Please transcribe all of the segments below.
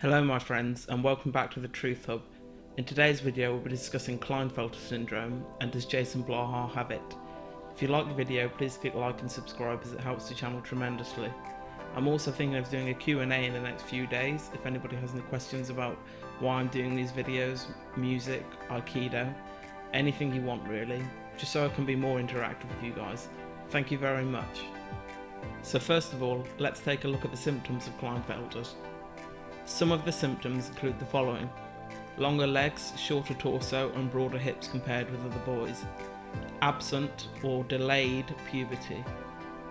Hello my friends, and welcome back to the Truth Hub. In today's video we'll be discussing Klinefelter syndrome and does Jason Blaha have it. If you like the video, please click like and subscribe as it helps the channel tremendously. I'm also thinking of doing a Q&A in the next few days if anybody has any questions about why I'm doing these videos, music, Aikido, anything you want really, just so I can be more interactive with you guys. Thank you very much. So first of all, let's take a look at the symptoms of Klinefelter's. Some of the symptoms include the following: longer legs, shorter torso and broader hips compared with other boys, absent or delayed puberty,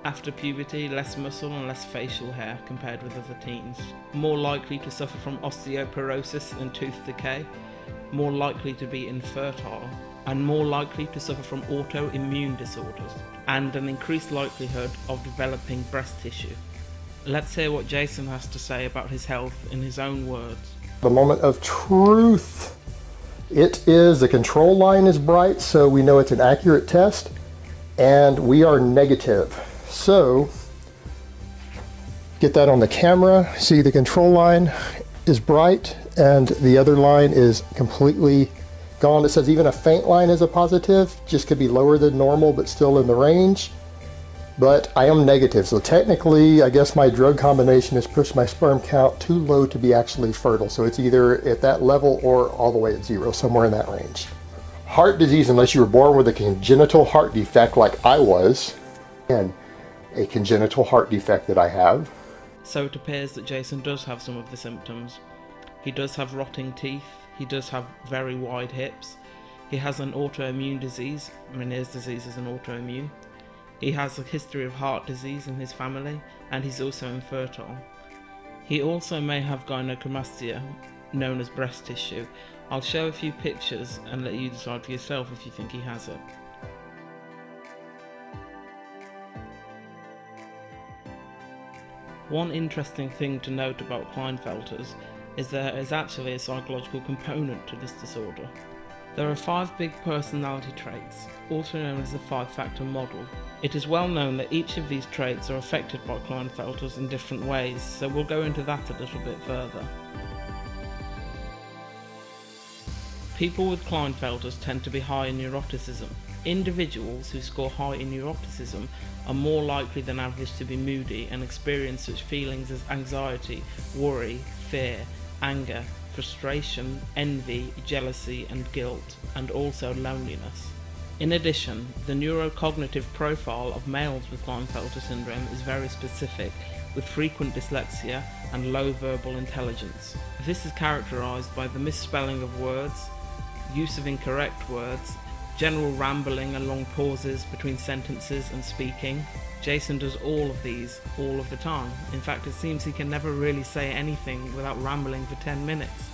after puberty less muscle and less facial hair compared with other teens, more likely to suffer from osteoporosis and tooth decay, more likely to be infertile, and more likely to suffer from autoimmune disorders, and an increased likelihood of developing breast tissue. Let's hear what Jason has to say about his health in his own words. The moment of truth. It is, the control line is bright, so we know it's an accurate test, and we are negative. So, get that on the camera. See, the control line is bright, and the other line is completely gone. It says even a faint line is a positive, just could be lower than normal, but still in the range. But I am negative, so technically I guess my drug combination has pushed my sperm count too low to be actually fertile. So it's either at that level or all the way at zero, somewhere in that range. Heart disease, unless you were born with a congenital heart defect like I was, and a congenital heart defect that I have. So it appears that Jason does have some of the symptoms. He does have rotting teeth, he does have very wide hips, he has an autoimmune disease. Meniere's disease is an autoimmune. He has a history of heart disease in his family, and he's also infertile. He also may have gynecomastia, known as breast tissue. I'll show a few pictures and let you decide for yourself if you think he has it. One interesting thing to note about Klinefelter's is there is actually a psychological component to this disorder. There are 5 big personality traits, also known as the 5-factor model. It is well known that each of these traits are affected by Klinefelter's in different ways, so we'll go into that a little bit further. People with Klinefelter's tend to be high in neuroticism. Individuals who score high in neuroticism are more likely than average to be moody and experience such feelings as anxiety, worry, fear, anger, frustration, envy, jealousy and guilt, and also loneliness. In addition, the neurocognitive profile of males with Klinefelter syndrome is very specific, with frequent dyslexia and low verbal intelligence. This is characterized by the misspelling of words, use of incorrect words, general rambling and long pauses between sentences and speaking. Jason does all of these all of the time. In fact, it seems he can never really say anything without rambling for 10 minutes.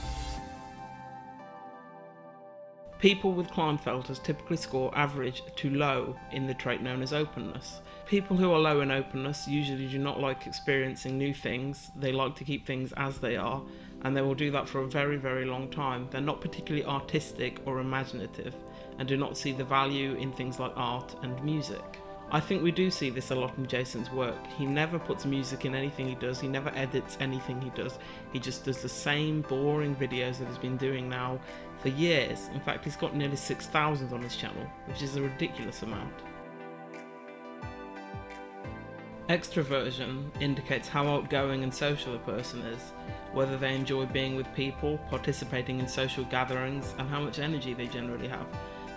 People with Klinefelter's typically score average to low in the trait known as openness. People who are low in openness usually do not like experiencing new things. They like to keep things as they are, and they will do that for a very, very long time. They're not particularly artistic or imaginative, and do not see the value in things like art and music. I think we do see this a lot in Jason's work. He never puts music in anything he does, he never edits anything he does. He just does the same boring videos that he's been doing now for years. In fact, he's got nearly 6,000 on his channel, which is a ridiculous amount. Extroversion indicates how outgoing and social a person is, whether they enjoy being with people, participating in social gatherings, and how much energy they generally have.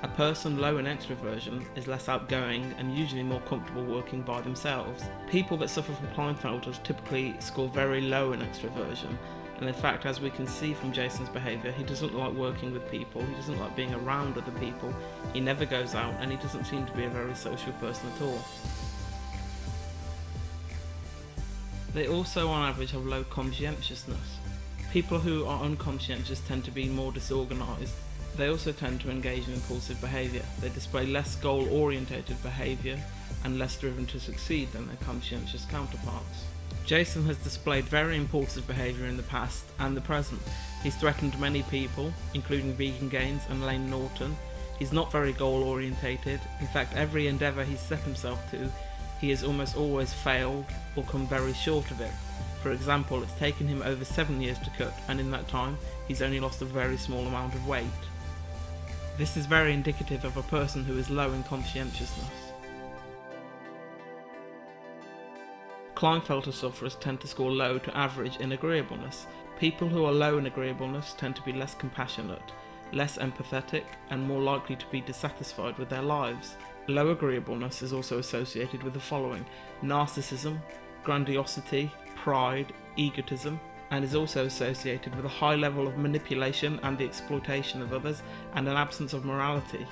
A person low in extroversion is less outgoing and usually more comfortable working by themselves. People that suffer from Klinefelter's typically score very low in extroversion, and in fact, as we can see from Jason's behaviour, he doesn't like working with people, he doesn't like being around other people, he never goes out, and he doesn't seem to be a very social person at all. They also on average have low conscientiousness. People who are unconscientious tend to be more disorganised. They also tend to engage in impulsive behaviour. They display less goal-orientated behaviour and less driven to succeed than their conscientious counterparts. Jason has displayed very impulsive behaviour in the past and the present. He's threatened many people, including Vegan Gains and Lane Norton. He's not very goal-orientated. In fact, every endeavour he's set himself to, he has almost always failed or come very short of it. For example, it's taken him over 7 years to cut, and in that time, he's only lost a very small amount of weight. This is very indicative of a person who is low in conscientiousness. Klinefelter sufferers tend to score low to average in agreeableness. People who are low in agreeableness tend to be less compassionate, less empathetic, and more likely to be dissatisfied with their lives. Low agreeableness is also associated with the following: narcissism, grandiosity, pride, egotism, and is also associated with a high level of manipulation and the exploitation of others, and an absence of morality,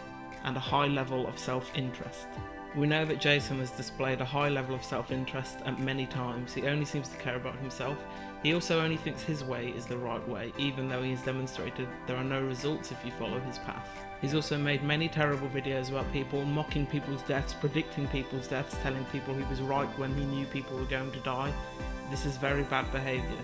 and a high level of self-interest. We know that Jason has displayed a high level of self-interest at many times. He only seems to care about himself. He also only thinks his way is the right way, even though he has demonstrated there are no results if you follow his path. He's also made many terrible videos about people, mocking people's deaths, predicting people's deaths, telling people he was right when he knew people were going to die. This is very bad behaviour.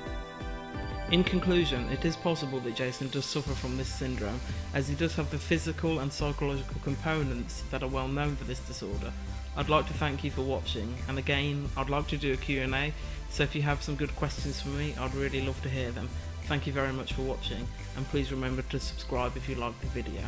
In conclusion, it is possible that Jason does suffer from this syndrome, as he does have the physical and psychological components that are well known for this disorder. I'd like to thank you for watching, and again, I'd like to do a Q&A, so if you have some good questions for me, I'd really love to hear them. Thank you very much for watching, and please remember to subscribe if you liked the video.